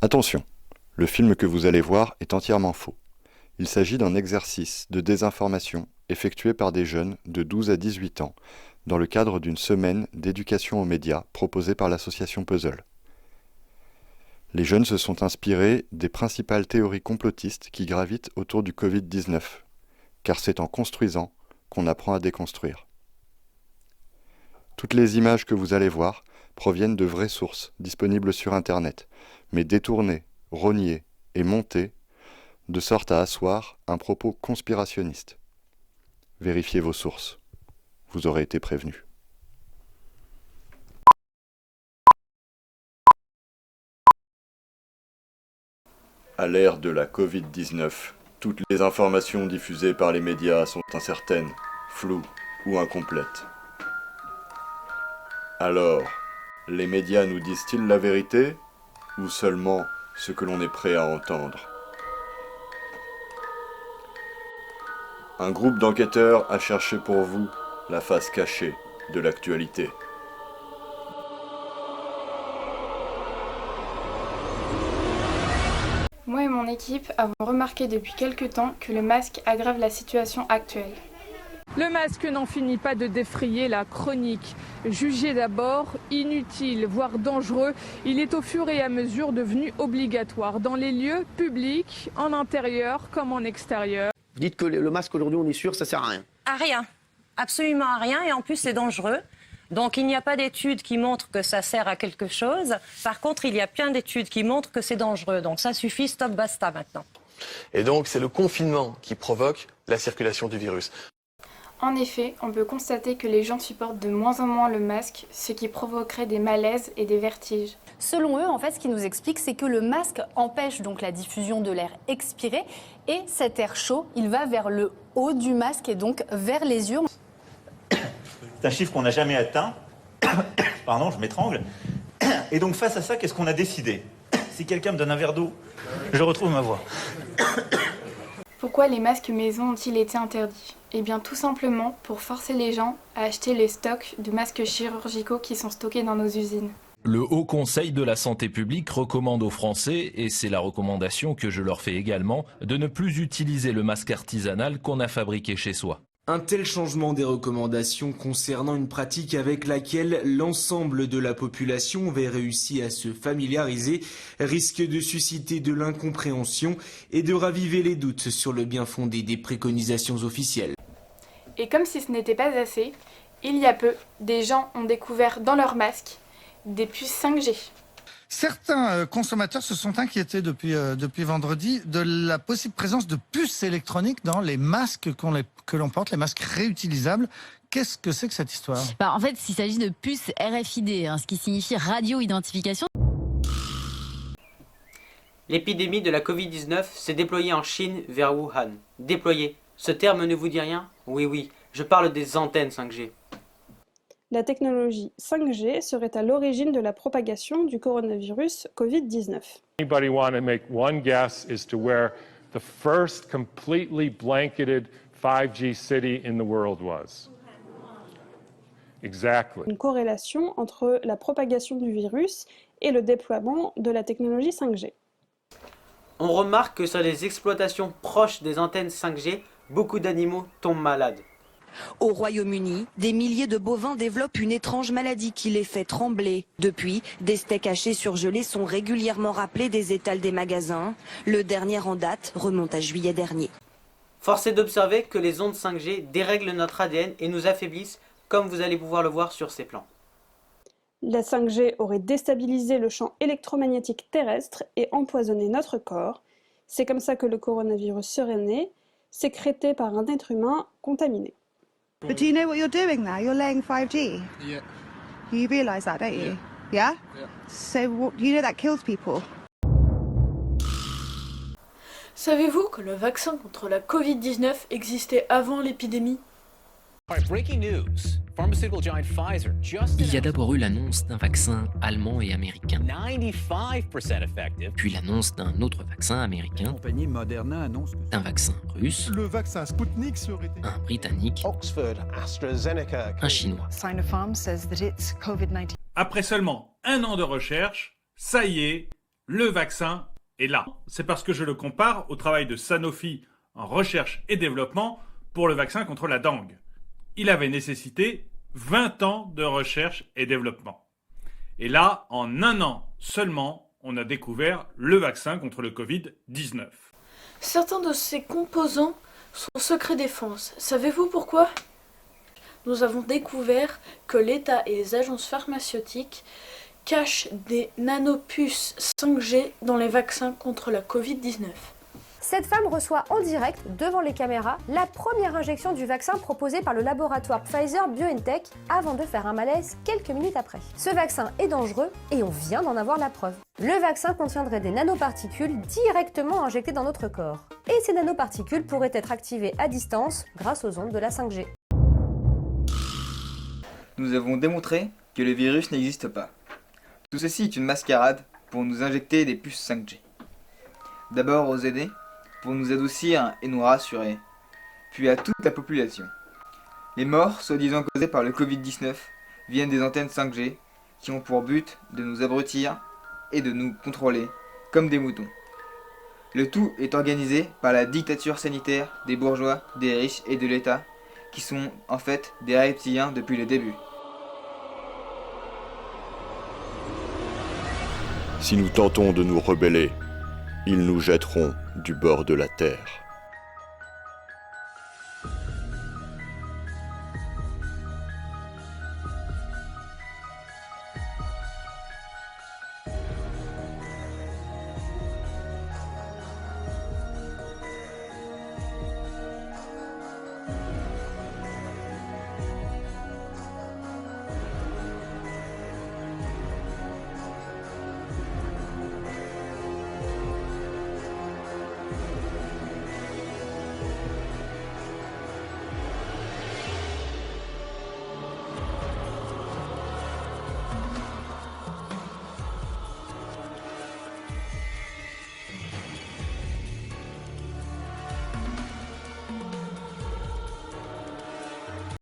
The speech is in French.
Attention, le film que vous allez voir est entièrement faux. Il s'agit d'un exercice de désinformation effectué par des jeunes de 12 à 18 ans dans le cadre d'une semaine d'éducation aux médias proposée par l'association Puzzle. Les jeunes se sont inspirés des principales théories complotistes qui gravitent autour du Covid-19, car c'est en construisant qu'on apprend à déconstruire. Toutes les images que vous allez voir proviennent de vraies sources disponibles sur Internet, mais détournées, rognées et montées de sorte à asseoir un propos conspirationniste. Vérifiez vos sources. Vous aurez été prévenus. À l'ère de la Covid-19, toutes les informations diffusées par les médias sont incertaines, floues ou incomplètes. Alors, les médias nous disent-ils la vérité ou seulement ce que l'on est prêt à entendre ? Un groupe d'enquêteurs a cherché pour vous la face cachée de l'actualité. Moi et mon équipe avons remarqué depuis quelque temps que le masque aggrave la situation actuelle. Le masque n'en finit pas de défrayer la chronique. Jugé d'abord inutile, voire dangereux, il est au fur et à mesure devenu obligatoire dans les lieux publics, en intérieur comme en extérieur. Dites que le masque aujourd'hui, on est sûr, ça sert à rien. À rien, absolument à rien, et en plus c'est dangereux. Donc il n'y a pas d'études qui montrent que ça sert à quelque chose. Par contre, il y a plein d'études qui montrent que c'est dangereux. Donc ça suffit, stop, basta maintenant. Et donc c'est le confinement qui provoque la circulation du virus. En effet, on peut constater que les gens supportent de moins en moins le masque, ce qui provoquerait des malaises et des vertiges. Selon eux, en fait, ce qu'ils nous expliquent, c'est que le masque empêche donc la diffusion de l'air expiré et cet air chaud, il va vers le haut du masque et donc vers les yeux. C'est un chiffre qu'on n'a jamais atteint. Pardon, je m'étrangle. Et donc face à ça, qu'est-ce qu'on a décidé ? Si quelqu'un me donne un verre d'eau, je retrouve ma voix. Pourquoi les masques maison ont-ils été interdits ? Eh bien tout simplement pour forcer les gens à acheter les stocks de masques chirurgicaux qui sont stockés dans nos usines. Le Haut Conseil de la Santé publique recommande aux Français, et c'est la recommandation que je leur fais également, de ne plus utiliser le masque artisanal qu'on a fabriqué chez soi. Un tel changement des recommandations concernant une pratique avec laquelle l'ensemble de la population avait réussi à se familiariser risque de susciter de l'incompréhension et de raviver les doutes sur le bien fondé des préconisations officielles. Et comme si ce n'était pas assez, il y a peu, des gens ont découvert dans leurs masques des puces 5G. Certains consommateurs se sont inquiétés depuis vendredi de la possible présence de puces électroniques dans les masques que l'on porte, les masques réutilisables. Qu'est-ce que c'est que cette histoire ? En fait, il s'agit de puces RFID, ce qui signifie radio-identification. L'épidémie de la Covid-19 s'est déployée en Chine vers Wuhan. Déployée. Ce terme ne vous dit rien ? Oui, je parle des antennes 5G. La technologie 5G serait à l'origine de la propagation du coronavirus Covid-19. Anybody want to make one guess as to where the first completely blanketed 5G city in the world was? Exactly. Une corrélation entre la propagation du virus et le déploiement de la technologie 5G. On remarque que sur les exploitations proches des antennes 5G, beaucoup d'animaux tombent malades. Au Royaume-Uni, des milliers de bovins développent une étrange maladie qui les fait trembler. Depuis, des steaks hachés surgelés sont régulièrement rappelés des étals des magasins. Le dernier en date remonte à juillet dernier. Force est d'observer que les ondes 5G dérèglent notre ADN et nous affaiblissent, comme vous allez pouvoir le voir sur ces plans. La 5G aurait déstabilisé le champ électromagnétique terrestre et empoisonné notre corps. C'est comme ça que le coronavirus serait né, sécrété par un être humain contaminé. But do you know what you're doing now? You're laying 5G. Yeah. You realise that, don't you? Yeah? So you know that kills people. Savez-vous que le vaccin contre la Covid-19 existait avant l'épidémie ? Il y a d'abord eu l'annonce d'un vaccin allemand et américain, puis l'annonce d'un autre vaccin américain, d'un vaccin russe, le vaccin Sputnik serait un britannique, Oxford, AstraZeneca, un chinois. Après seulement 1 an de recherche, ça y est, Le vaccin est là. C'est parce que je le compare au travail de Sanofi en recherche et développement pour le vaccin contre la dengue. Il avait nécessité 20 ans de recherche et développement. Et là, en 1 an seulement, on a découvert le vaccin contre le Covid-19. Certains de ces composants sont secret défense. Savez-vous pourquoi ? Nous avons découvert que l'État et les agences pharmaceutiques cachent des nanopuces 5G dans les vaccins contre la Covid-19. Cette femme reçoit en direct, devant les caméras, la première injection du vaccin proposé par le laboratoire Pfizer-BioNTech avant de faire un malaise quelques minutes après. Ce vaccin est dangereux et on vient d'en avoir la preuve. Le vaccin contiendrait des nanoparticules directement injectées dans notre corps. Et ces nanoparticules pourraient être activées à distance grâce aux ondes de la 5G. Nous avons démontré que le virus n'existe pas. Tout ceci est une mascarade pour nous injecter des puces 5G. D'abord aux aider, pour nous adoucir et nous rassurer, puis à toute la population. Les morts, soi-disant causées par le Covid-19, viennent des antennes 5G qui ont pour but de nous abrutir et de nous contrôler comme des moutons. Le tout est organisé par la dictature sanitaire des bourgeois, des riches et de l'État, qui sont en fait des reptiliens depuis le début. Si nous tentons de nous rebeller, ils nous jetteront du bord de la terre.